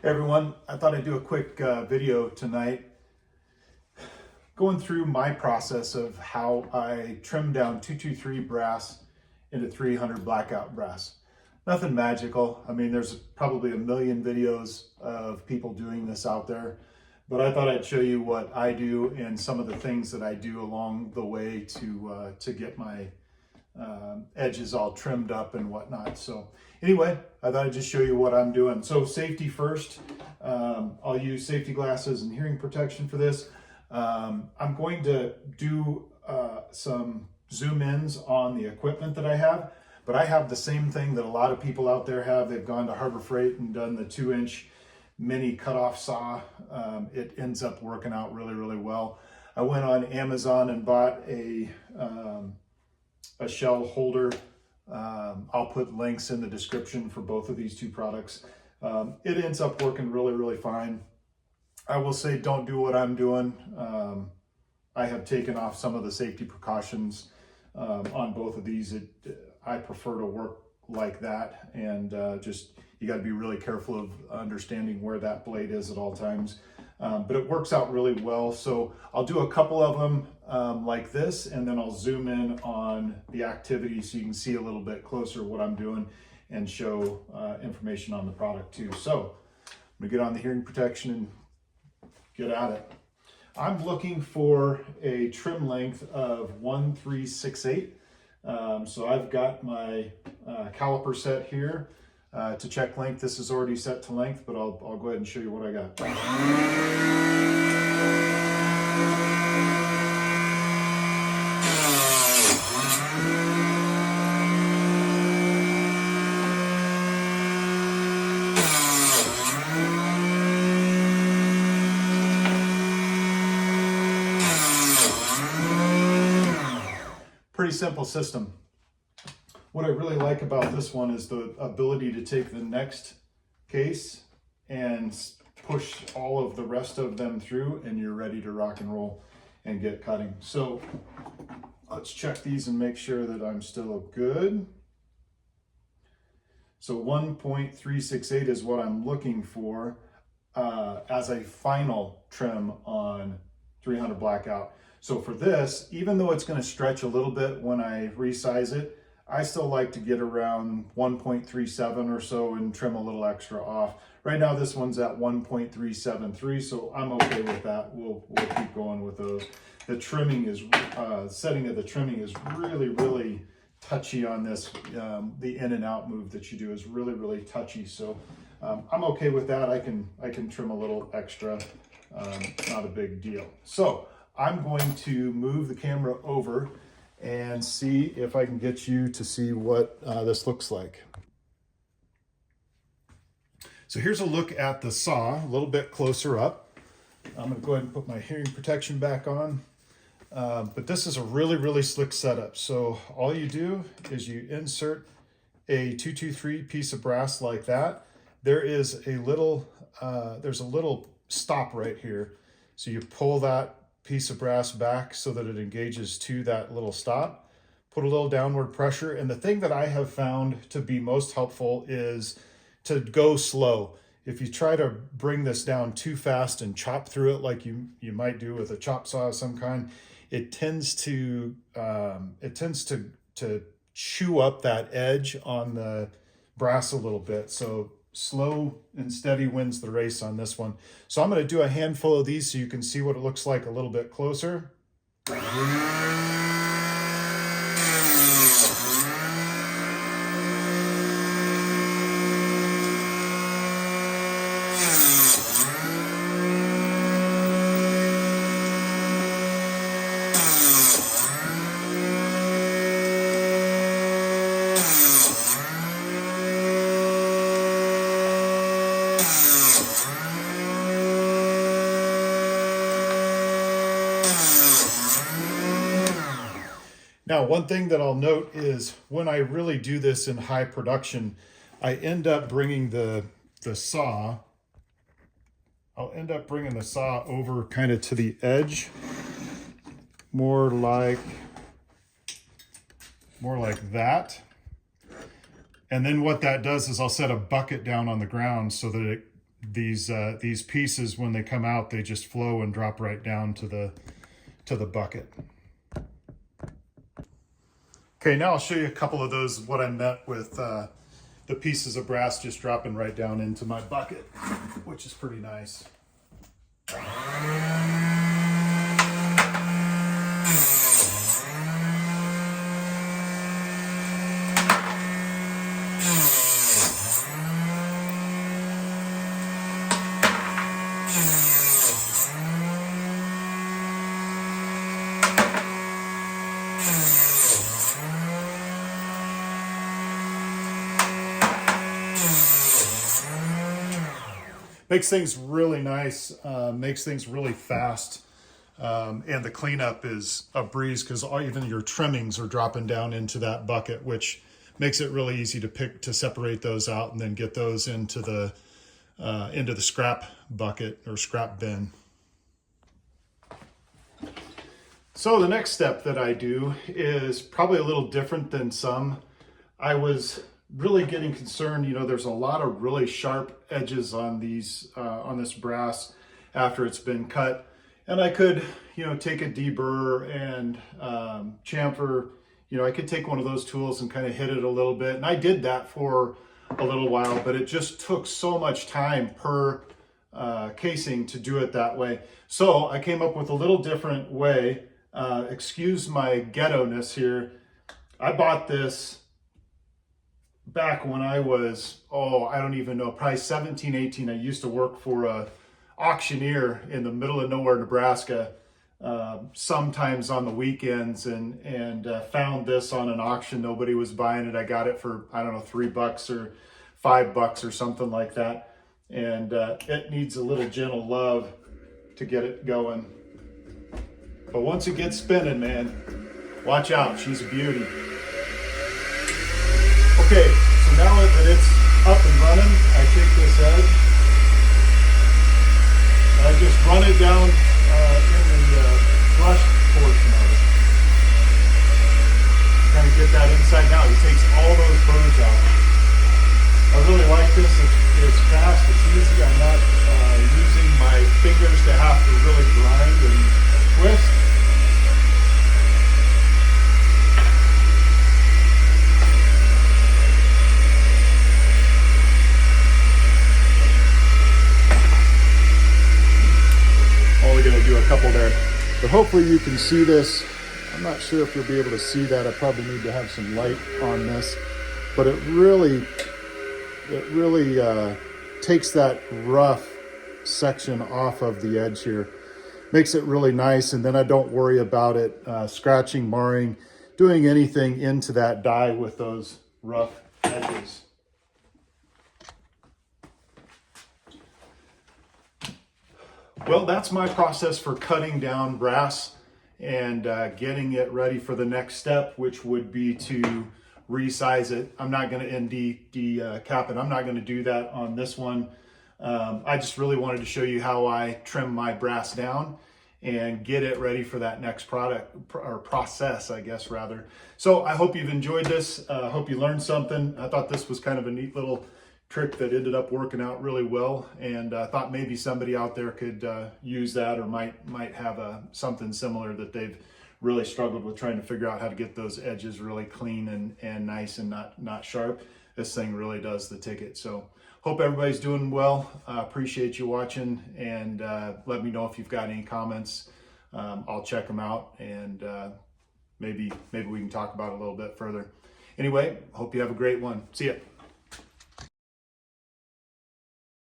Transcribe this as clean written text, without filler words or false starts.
Hey everyone, I thought I'd do a quick video tonight going through my process of how I trim down 223 brass into 300 blackout brass. Nothing magical. I mean, there's probably a million videos of people doing this out there, but I thought I'd show you what I do and some of the things that I do along the way to get my edges all trimmed up and whatnot. So anyway, I thought I'd just show you what I'm doing. So safety first. I'll use safety glasses and hearing protection for this. I'm going to do some zoom ins on the equipment that I have, but I have the same thing that a lot of people out there have. They've gone to Harbor Freight and done the 2-inch mini cutoff saw. It ends up working out really, really well. I went on Amazon and bought a shell holder. I'll put links in the description for both of these two products. It ends up working really, really fine. I will say don't do what I'm doing. I have taken off some of the safety precautions on both of these. I prefer to work like that, and just you got to be really careful of understanding where that blade is at all times. But it works out really well. So I'll do a couple of them like this, and then I'll zoom in on the activity so you can see a little bit closer what I'm doing and show information on the product too. So I'm gonna get on the hearing protection and get at it. I'm looking for a trim length of 1/368. So I've got my caliper set here. To check length, this is already set to length, but I'll go ahead and show you what I got. Pretty simple system. What I really like about this one is the ability to take the next case and push all of the rest of them through, and you're ready to rock and roll and get cutting. So let's check these and make sure that I'm still good. So 1.368 is what I'm looking for as a final trim on 300 blackout. So for this, even though it's going to stretch a little bit when I resize it, I still like to get around 1.37 or so and trim a little extra off. Right now this one's at 1.373, so I'm okay with that. We'll keep going with those. The trimming is, setting of the trimming is really, really touchy on this. The in and out move that you do is really, really touchy. So I'm okay with that. I can trim a little extra, not a big deal. So I'm going to move the camera over and see if I can get you to see what this looks like. So here's a look at the saw, a little bit closer up. I'm going to go ahead and put my hearing protection back on. But this is a really, really slick setup. So all you do is you insert a 223 piece of brass like that. There is a little, there's a little stop right here. So you pull that piece of brass back so that it engages to that little stop, put a little downward pressure. And the thing that I have found to be most helpful is to go slow. If you try to bring this down too fast and chop through it like you might do with a chop saw of some kind, it tends to chew up that edge on the brass a little bit. So slow and steady wins the race on this one. So I'm going to do a handful of these so you can see what it looks like a little bit closer. Now, one thing that I'll note is when I really do this in high production, I end up bringing the saw, I'll end up bringing the saw over kind of to the edge, more like that. And then what that does is I'll set a bucket down on the ground so that these pieces, when they come out, they just flow and drop right down to the bucket. Okay, now I'll show you a couple of those, what I meant with the pieces of brass just dropping right down into my bucket, which is pretty nice. Makes things really nice, makes things really fast, and the cleanup is a breeze because even your trimmings are dropping down into that bucket, which makes it really easy to separate those out and then get those into the scrap bucket or scrap bin. So the next step that I do is probably a little different than some. I was really getting concerned, you know, there's a lot of really sharp edges on these on this brass after it's been cut, and I could, you know, take a deburr and chamfer. You know, I could take one of those tools and kind of hit it a little bit, and I did that for a little while, but it just took so much time per casing to do it that way. So I came up with a little different way. Excuse my ghetto-ness here. I bought this back when I was, I don't even know, probably 17, 18. I used to work for a auctioneer in the middle of nowhere, Nebraska, sometimes on the weekends, and found this on an auction. Nobody was buying it. I got it for, I don't know, $3 or $5 or something like that. And it needs a little gentle love to get it going. But once it gets spinning, man, watch out, she's a beauty. Okay, so now that it's up and running, I take this edge and I just run it down in the brushed portion of it. Kind of get that inside out. It takes all those burrs out. I really like this. It's fast, it's easy. I'm not using my fingers to have to really grind and twist. Do a couple there, but hopefully you can see this. I'm not sure if you'll be able to see that. I probably need to have some light on this, but it really takes that rough section off of the edge here, makes it really nice, and then I don't worry about it scratching, marring, doing anything into that die with those rough edges. Well, that's my process for cutting down brass and getting it ready for the next step, which would be to resize it. I'm not going to ND cap it. I'm not going to do that on this one. I just really wanted to show you how I trim my brass down and get it ready for that next product or process, I guess, rather. So I hope you've enjoyed this. I hope you learned something. I thought this was kind of a neat little trick that ended up working out really well, and I thought maybe somebody out there could use that, or might have something similar that they've really struggled with trying to figure out how to get those edges really clean and nice and not sharp. This thing really does the ticket. So hope everybody's doing well. Appreciate you watching, and let me know if you've got any comments. I'll check them out, and maybe we can talk about it a little bit further. Anyway, hope you have a great one. See ya.